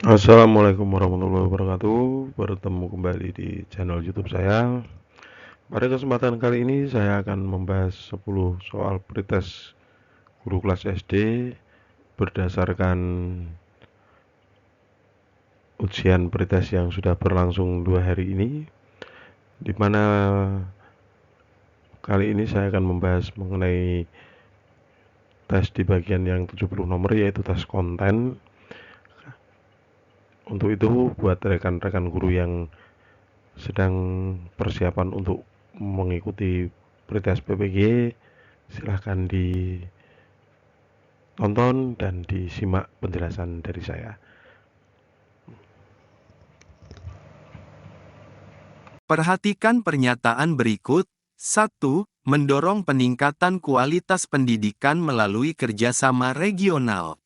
Assalamualaikum warahmatullahi wabarakatuh. Bertemu kembali di channel YouTube saya. Pada kesempatan kali ini saya akan membahas 10 soal pretest guru kelas SD berdasarkan ujian pretest yang sudah berlangsung 2 hari ini, di mana kali ini saya akan membahas mengenai tes di bagian yang 70 nomor, yaitu tes konten. Untuk itu, buat rekan-rekan guru yang sedang persiapan untuk mengikuti pretest PPG, silahkan ditonton dan disimak penjelasan dari saya. Perhatikan pernyataan berikut. 1. Mendorong peningkatan kualitas pendidikan melalui kerjasama regional.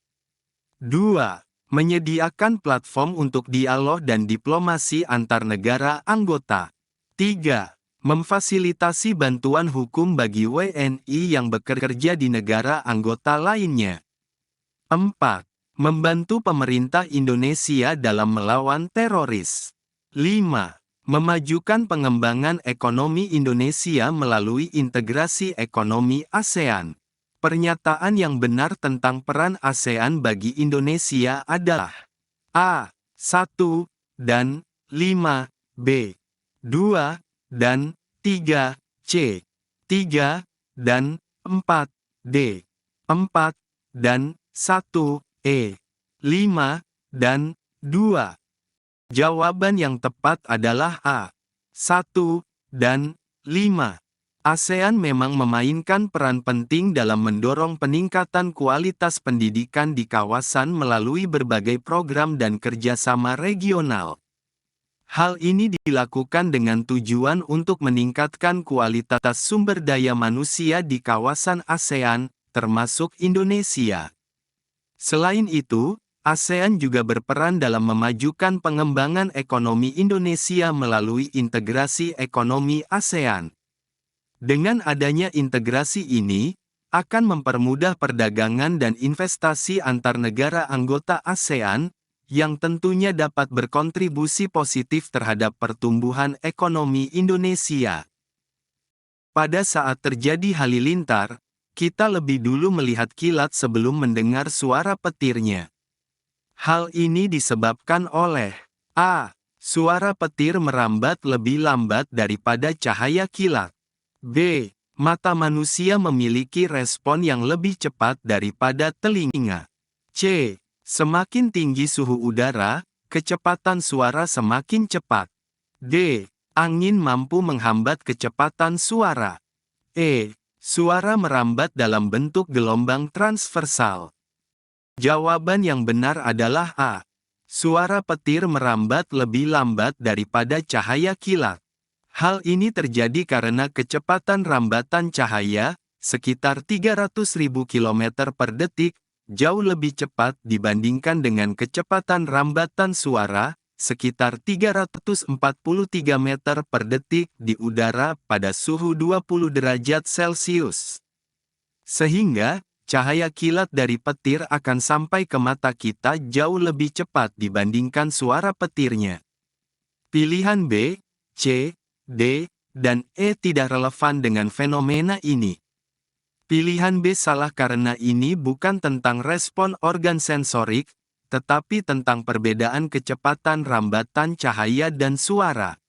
2. Menyediakan platform untuk dialog dan diplomasi antar negara anggota. 3. Memfasilitasi bantuan hukum bagi WNI yang bekerja di negara anggota lainnya. 4. Membantu pemerintah Indonesia dalam melawan teroris. 5. Memajukan pengembangan ekonomi Indonesia melalui integrasi ekonomi ASEAN. Pernyataan yang benar tentang peran ASEAN bagi Indonesia adalah A. 1 dan 5, B. 2 dan 3, C. 3 dan 4, D. 4 dan 1, E. 5 dan 2. Jawaban yang tepat adalah A. 1 dan 5. ASEAN memang memainkan peran penting dalam mendorong peningkatan kualitas pendidikan di kawasan melalui berbagai program dan kerjasama regional. Hal ini dilakukan dengan tujuan untuk meningkatkan kualitas sumber daya manusia di kawasan ASEAN, termasuk Indonesia. Selain itu, ASEAN juga berperan dalam memajukan pengembangan ekonomi Indonesia melalui integrasi ekonomi ASEAN. Dengan adanya integrasi ini, akan mempermudah perdagangan dan investasi antar negara anggota ASEAN, yang tentunya dapat berkontribusi positif terhadap pertumbuhan ekonomi Indonesia. Pada saat terjadi halilintar, kita lebih dulu melihat kilat sebelum mendengar suara petirnya. Hal ini disebabkan oleh A. Suara petir merambat lebih lambat daripada cahaya kilat. B. Mata manusia memiliki respon yang lebih cepat daripada telinga. C. Semakin tinggi suhu udara, kecepatan suara semakin cepat. D. Angin mampu menghambat kecepatan suara. E. Suara merambat dalam bentuk gelombang transversal. Jawaban yang benar adalah A. Suara petir merambat lebih lambat daripada cahaya kilat. Hal ini terjadi karena kecepatan rambatan cahaya, sekitar 300.000 km per detik, jauh lebih cepat dibandingkan dengan kecepatan rambatan suara, sekitar 343 meter per detik di udara pada suhu 20 derajat Celcius. Sehingga, cahaya kilat dari petir akan sampai ke mata kita jauh lebih cepat dibandingkan suara petirnya. Pilihan B, C, D, dan E tidak relevan dengan fenomena ini. Pilihan B salah karena ini bukan tentang respon organ sensorik, tetapi tentang perbedaan kecepatan rambatan cahaya dan suara.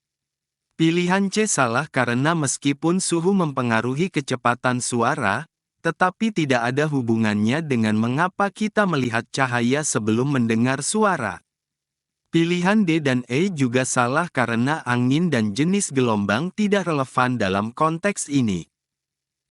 Pilihan C salah karena meskipun suhu mempengaruhi kecepatan suara, tetapi tidak ada hubungannya dengan mengapa kita melihat cahaya sebelum mendengar suara. Pilihan D dan E juga salah karena angin dan jenis gelombang tidak relevan dalam konteks ini.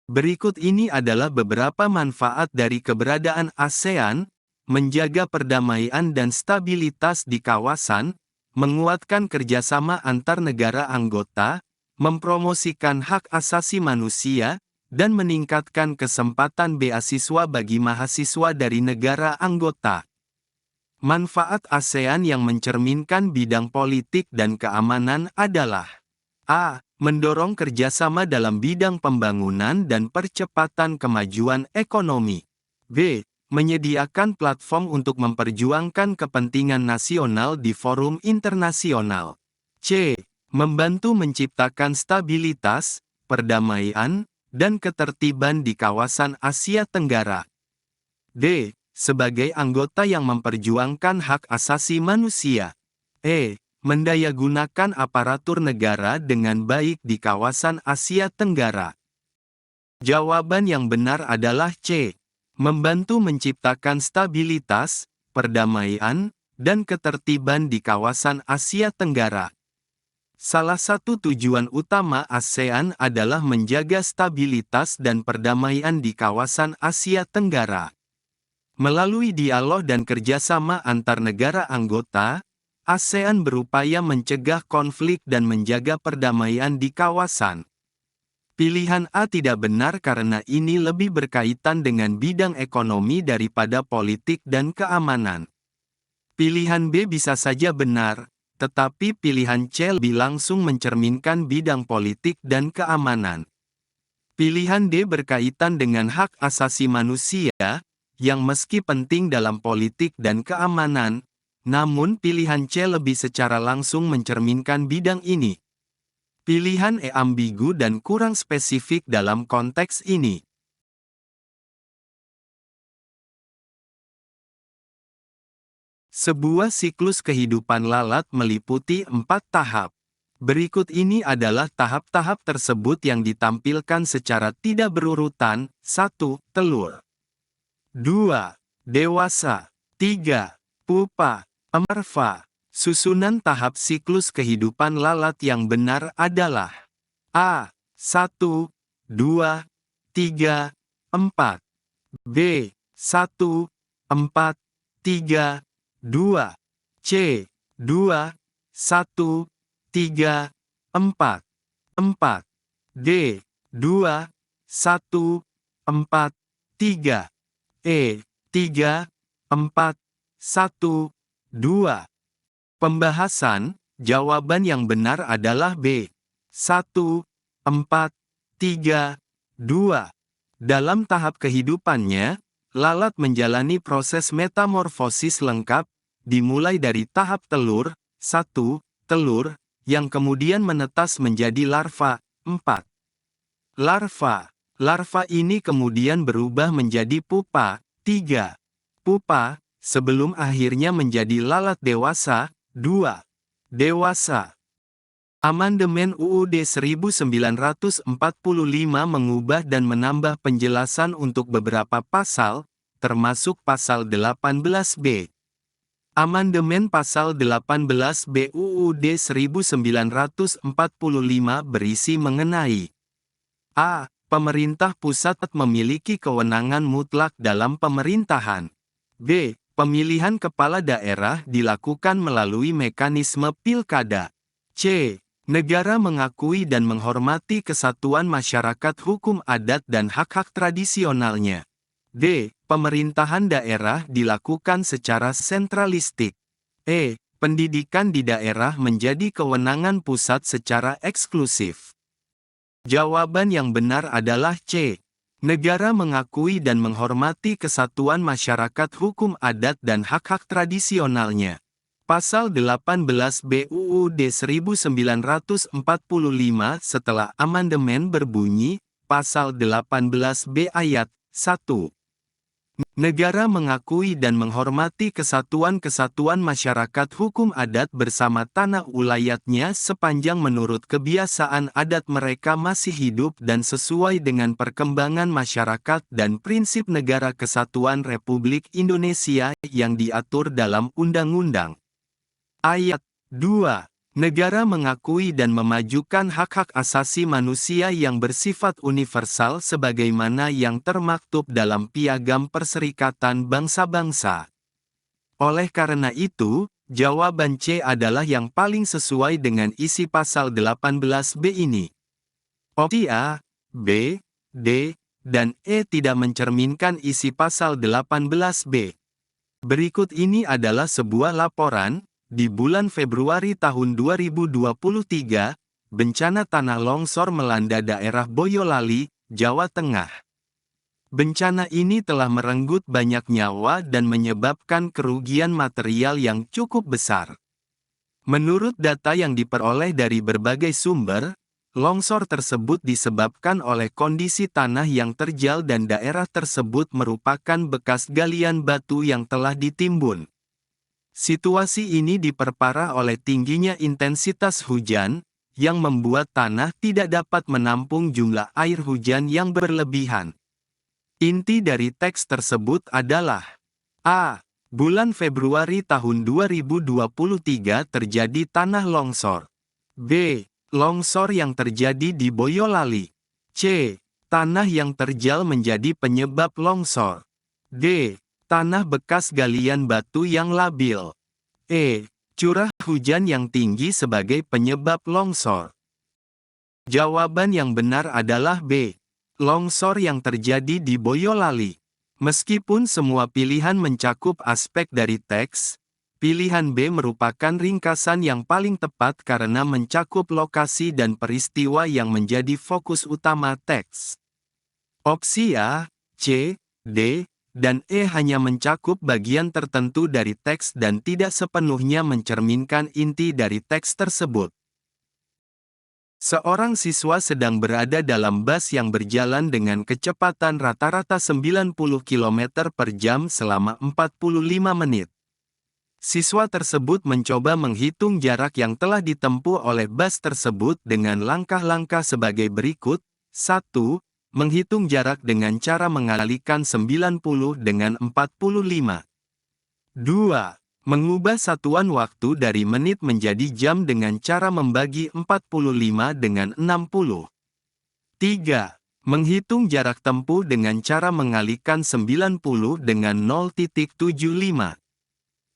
Berikut ini adalah beberapa manfaat dari keberadaan ASEAN, menjaga perdamaian dan stabilitas di kawasan, menguatkan kerjasama antar negara anggota, mempromosikan hak asasi manusia, dan meningkatkan kesempatan beasiswa bagi mahasiswa dari negara anggota. Manfaat ASEAN yang mencerminkan bidang politik dan keamanan adalah A. Mendorong kerjasama dalam bidang pembangunan dan percepatan kemajuan ekonomi. B. Menyediakan platform untuk memperjuangkan kepentingan nasional di forum internasional. C. Membantu menciptakan stabilitas, perdamaian, dan ketertiban di kawasan Asia Tenggara. D. Sebagai anggota yang memperjuangkan hak asasi manusia. E. Mendayagunakan aparatur negara dengan baik di kawasan Asia Tenggara. Jawaban yang benar adalah C. Membantu menciptakan stabilitas, perdamaian, dan ketertiban di kawasan Asia Tenggara. Salah satu tujuan utama ASEAN adalah menjaga stabilitas dan perdamaian di kawasan Asia Tenggara. Melalui dialog dan kerjasama antar negara anggota, ASEAN berupaya mencegah konflik dan menjaga perdamaian di kawasan. Pilihan A tidak benar karena ini lebih berkaitan dengan bidang ekonomi daripada politik dan keamanan. Pilihan B bisa saja benar, tetapi pilihan C lebih langsung mencerminkan bidang politik dan keamanan. Pilihan D berkaitan dengan hak asasi manusia, yang meski penting dalam politik dan keamanan, namun pilihan C lebih secara langsung mencerminkan bidang ini. Pilihan E ambigu dan kurang spesifik dalam konteks ini. Sebuah siklus kehidupan lalat meliputi 4 tahap. Berikut ini adalah tahap-tahap tersebut yang ditampilkan secara tidak berurutan. 1. Telur. 2. Dewasa. 3. Pupa. 4. Susunan tahap siklus kehidupan lalat yang benar adalah A. 1, 2, 3, 4. B. 1, 4, 3, 2. C. 2, 1, 3, 4. 4. D. 2, 1, 4, 3. E. 3, 4, 1, 2. Pembahasan, jawaban yang benar adalah B. 1, 4, 3, 2. Dalam tahap kehidupannya, lalat menjalani proses metamorfosis lengkap, dimulai dari tahap telur, 1, telur, yang kemudian menetas menjadi larva, 4. Larva ini kemudian berubah menjadi pupa, 3. Pupa, sebelum akhirnya menjadi lalat dewasa, 2. Dewasa. Amandemen UUD 1945 mengubah dan menambah penjelasan untuk beberapa pasal, termasuk pasal 18B. Amandemen pasal 18B UUD 1945 berisi mengenai A. Pemerintah pusat memiliki kewenangan mutlak dalam pemerintahan. B. Pemilihan kepala daerah dilakukan melalui mekanisme pilkada. C. Negara mengakui dan menghormati kesatuan masyarakat hukum adat dan hak-hak tradisionalnya. D. Pemerintahan daerah dilakukan secara sentralistik. E. Pendidikan di daerah menjadi kewenangan pusat secara eksklusif. Jawaban yang benar adalah C. Negara mengakui dan menghormati kesatuan masyarakat hukum adat dan hak-hak tradisionalnya. Pasal 18B UUD 1945 setelah amandemen berbunyi, Pasal 18B ayat 1. Negara mengakui dan menghormati kesatuan-kesatuan masyarakat hukum adat bersama tanah ulayatnya sepanjang menurut kebiasaan adat mereka masih hidup dan sesuai dengan perkembangan masyarakat dan prinsip Negara Kesatuan Republik Indonesia yang diatur dalam Undang-Undang. Ayat 2. Negara mengakui dan memajukan hak-hak asasi manusia yang bersifat universal sebagaimana yang termaktub dalam Piagam Perserikatan Bangsa-Bangsa. Oleh karena itu, jawaban C adalah yang paling sesuai dengan isi pasal 18B ini. Opsi A, B, D, dan E tidak mencerminkan isi pasal 18B. Berikut ini adalah sebuah laporan. Di bulan Februari tahun 2023, bencana tanah longsor melanda daerah Boyolali, Jawa Tengah. Bencana ini telah merenggut banyak nyawa dan menyebabkan kerugian material yang cukup besar. Menurut data yang diperoleh dari berbagai sumber, longsor tersebut disebabkan oleh kondisi tanah yang terjal dan daerah tersebut merupakan bekas galian batu yang telah ditimbun. Situasi ini diperparah oleh tingginya intensitas hujan, yang membuat tanah tidak dapat menampung jumlah air hujan yang berlebihan. Inti dari teks tersebut adalah A. Bulan Februari tahun 2023 terjadi tanah longsor. B. Longsor yang terjadi di Boyolali. C. Tanah yang terjal menjadi penyebab longsor. D. Tanah bekas galian batu yang labil. E. Curah hujan yang tinggi sebagai penyebab longsor. Jawaban yang benar adalah B. Longsor yang terjadi di Boyolali. Meskipun semua pilihan mencakup aspek dari teks, pilihan B merupakan ringkasan yang paling tepat karena mencakup lokasi dan peristiwa yang menjadi fokus utama teks. Opsi A, C, D, dan E hanya mencakup bagian tertentu dari teks dan tidak sepenuhnya mencerminkan inti dari teks tersebut. Seorang siswa sedang berada dalam bus yang berjalan dengan kecepatan rata-rata 90 km per jam selama 45 menit. Siswa tersebut mencoba menghitung jarak yang telah ditempuh oleh bus tersebut dengan langkah-langkah sebagai berikut. 1. Menghitung jarak dengan cara mengalihkan 90 dengan 45. 2. Mengubah satuan waktu dari menit menjadi jam dengan cara membagi 45 dengan 60. 3. Menghitung jarak tempuh dengan cara mengalihkan 90 dengan 0,75.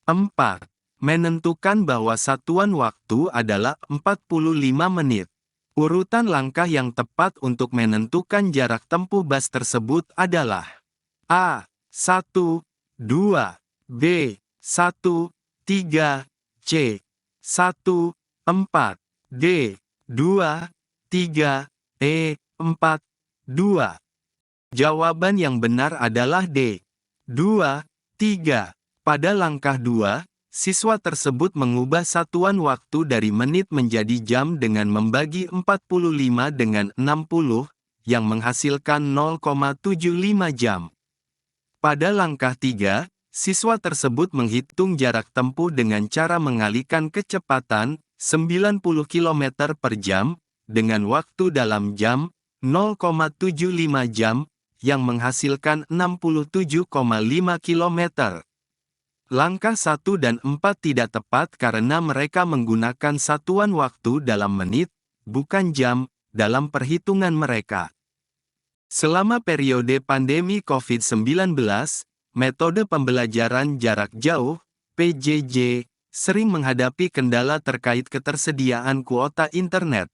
4. Menentukan bahwa satuan waktu adalah 45 menit. Urutan langkah yang tepat untuk menentukan jarak tempuh bus tersebut adalah A. 1, 2, B. 1, 3, C. 1, 4, D. 2, 3, E. 4, 2. Jawaban yang benar adalah D. 2, 3. Pada langkah 2, siswa tersebut mengubah satuan waktu dari menit menjadi jam dengan membagi 45 dengan 60, yang menghasilkan 0,75 jam. Pada langkah 3, siswa tersebut menghitung jarak tempuh dengan cara mengalihkan kecepatan 90 km per jam, dengan waktu dalam jam 0,75 jam, yang menghasilkan 67,5 km. Langkah 1 dan 4 tidak tepat karena mereka menggunakan satuan waktu dalam menit, bukan jam, dalam perhitungan mereka. Selama periode pandemi COVID-19, metode pembelajaran jarak jauh, PJJ, sering menghadapi kendala terkait ketersediaan kuota internet.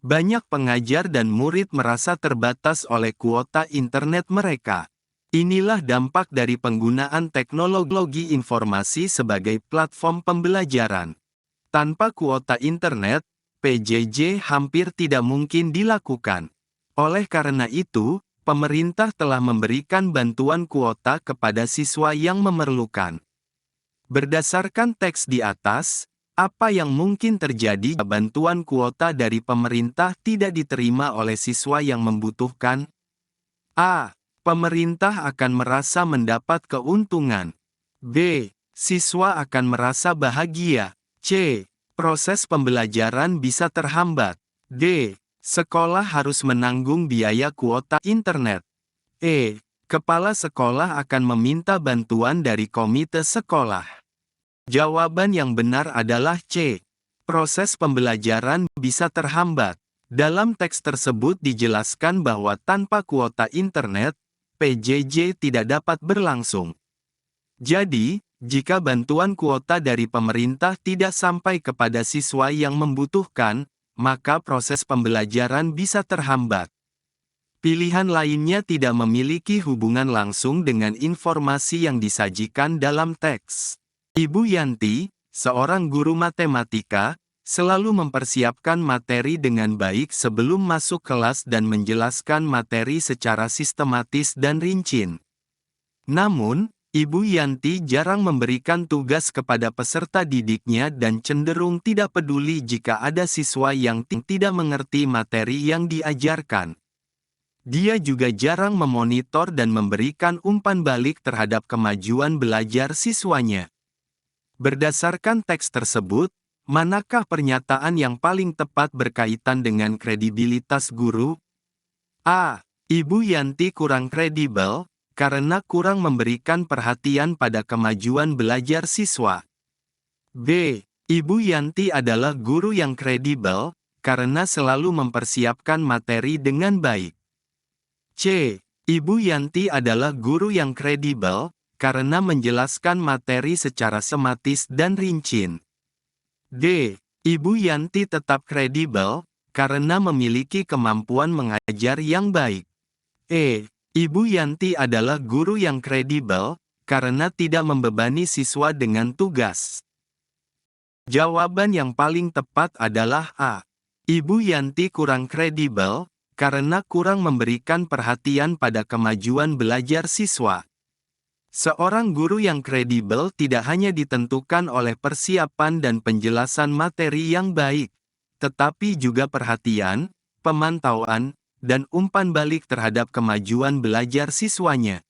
Banyak pengajar dan murid merasa terbatas oleh kuota internet mereka. Inilah dampak dari penggunaan teknologi informasi sebagai platform pembelajaran. Tanpa kuota internet, PJJ hampir tidak mungkin dilakukan. Oleh karena itu, pemerintah telah memberikan bantuan kuota kepada siswa yang memerlukan. Berdasarkan teks di atas, apa yang mungkin terjadi jika bantuan kuota dari pemerintah tidak diterima oleh siswa yang membutuhkan? A. Pemerintah akan merasa mendapat keuntungan. B. Siswa akan merasa bahagia. C. Proses pembelajaran bisa terhambat. D. Sekolah harus menanggung biaya kuota internet. E. Kepala sekolah akan meminta bantuan dari komite sekolah. Jawaban yang benar adalah C. Proses pembelajaran bisa terhambat. Dalam teks tersebut dijelaskan bahwa tanpa kuota internet, PJJ tidak dapat berlangsung. Jadi, jika bantuan kuota dari pemerintah tidak sampai kepada siswa yang membutuhkan, maka proses pembelajaran bisa terhambat. Pilihan lainnya tidak memiliki hubungan langsung dengan informasi yang disajikan dalam teks. Ibu Yanti, seorang guru matematika, Selalu mempersiapkan materi dengan baik sebelum masuk kelas dan menjelaskan materi secara sistematis dan rinci. Namun, Ibu Yanti jarang memberikan tugas kepada peserta didiknya dan cenderung tidak peduli jika ada siswa yang tidak mengerti materi yang diajarkan. Dia juga jarang memonitor dan memberikan umpan balik terhadap kemajuan belajar siswanya. Berdasarkan teks tersebut, manakah pernyataan yang paling tepat berkaitan dengan kredibilitas guru? A. Ibu Yanti kurang kredibel, karena kurang memberikan perhatian pada kemajuan belajar siswa. B. Ibu Yanti adalah guru yang kredibel, karena selalu mempersiapkan materi dengan baik. C. Ibu Yanti adalah guru yang kredibel, karena menjelaskan materi secara sistematis dan rinci. D. Ibu Yanti tetap kredibel, karena memiliki kemampuan mengajar yang baik. E. Ibu Yanti adalah guru yang kredibel, karena tidak membebani siswa dengan tugas. Jawaban yang paling tepat adalah A. Ibu Yanti kurang kredibel, karena kurang memberikan perhatian pada kemajuan belajar siswa. Seorang guru yang kredibel tidak hanya ditentukan oleh persiapan dan penjelasan materi yang baik, tetapi juga perhatian, pemantauan, dan umpan balik terhadap kemajuan belajar siswanya.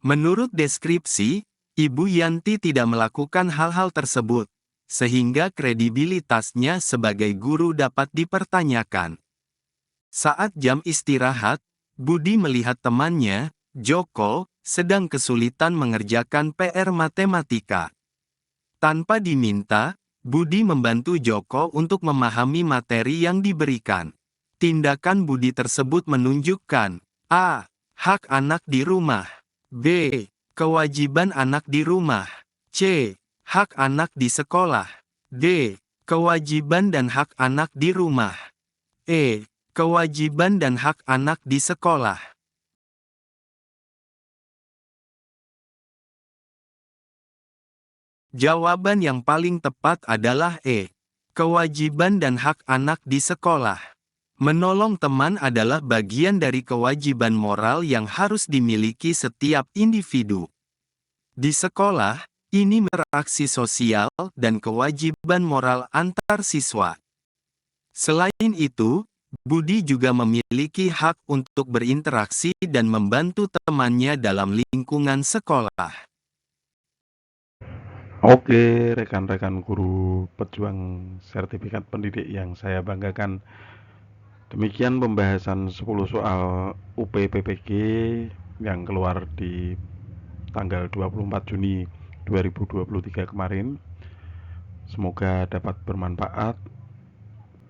Menurut deskripsi, Ibu Yanti tidak melakukan hal-hal tersebut, sehingga kredibilitasnya sebagai guru dapat dipertanyakan. Saat jam istirahat, Budi melihat temannya, Joko, sedang kesulitan mengerjakan PR matematika. Tanpa diminta, Budi membantu Joko untuk memahami materi yang diberikan. Tindakan Budi tersebut menunjukkan A. Hak anak di rumah. B. Kewajiban anak di rumah. C. Hak anak di sekolah. D. Kewajiban dan hak anak di rumah. E. Kewajiban dan hak anak di sekolah. Jawaban yang paling tepat adalah E. Kewajiban dan hak anak di sekolah. Menolong teman adalah bagian dari kewajiban moral yang harus dimiliki setiap individu. Di sekolah, ini interaksi sosial dan kewajiban moral antar siswa. Selain itu, Budi juga memiliki hak untuk berinteraksi dan membantu temannya dalam lingkungan sekolah. Oke, rekan-rekan guru pejuang sertifikat pendidik yang saya banggakan. Demikian pembahasan 10 soal UPPPG yang keluar di tanggal 24 Juni 2023 kemarin. Semoga dapat bermanfaat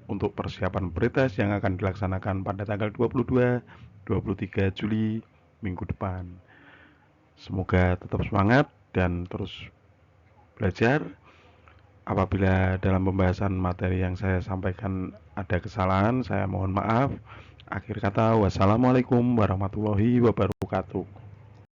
untuk persiapan pretest yang akan dilaksanakan pada tanggal 22-23 Juli minggu depan. Semoga tetap semangat dan terus belajar. Apabila dalam pembahasan materi yang saya sampaikan ada kesalahan, saya mohon maaf. Akhir kata, wassalamualaikum warahmatullahi wabarakatuh.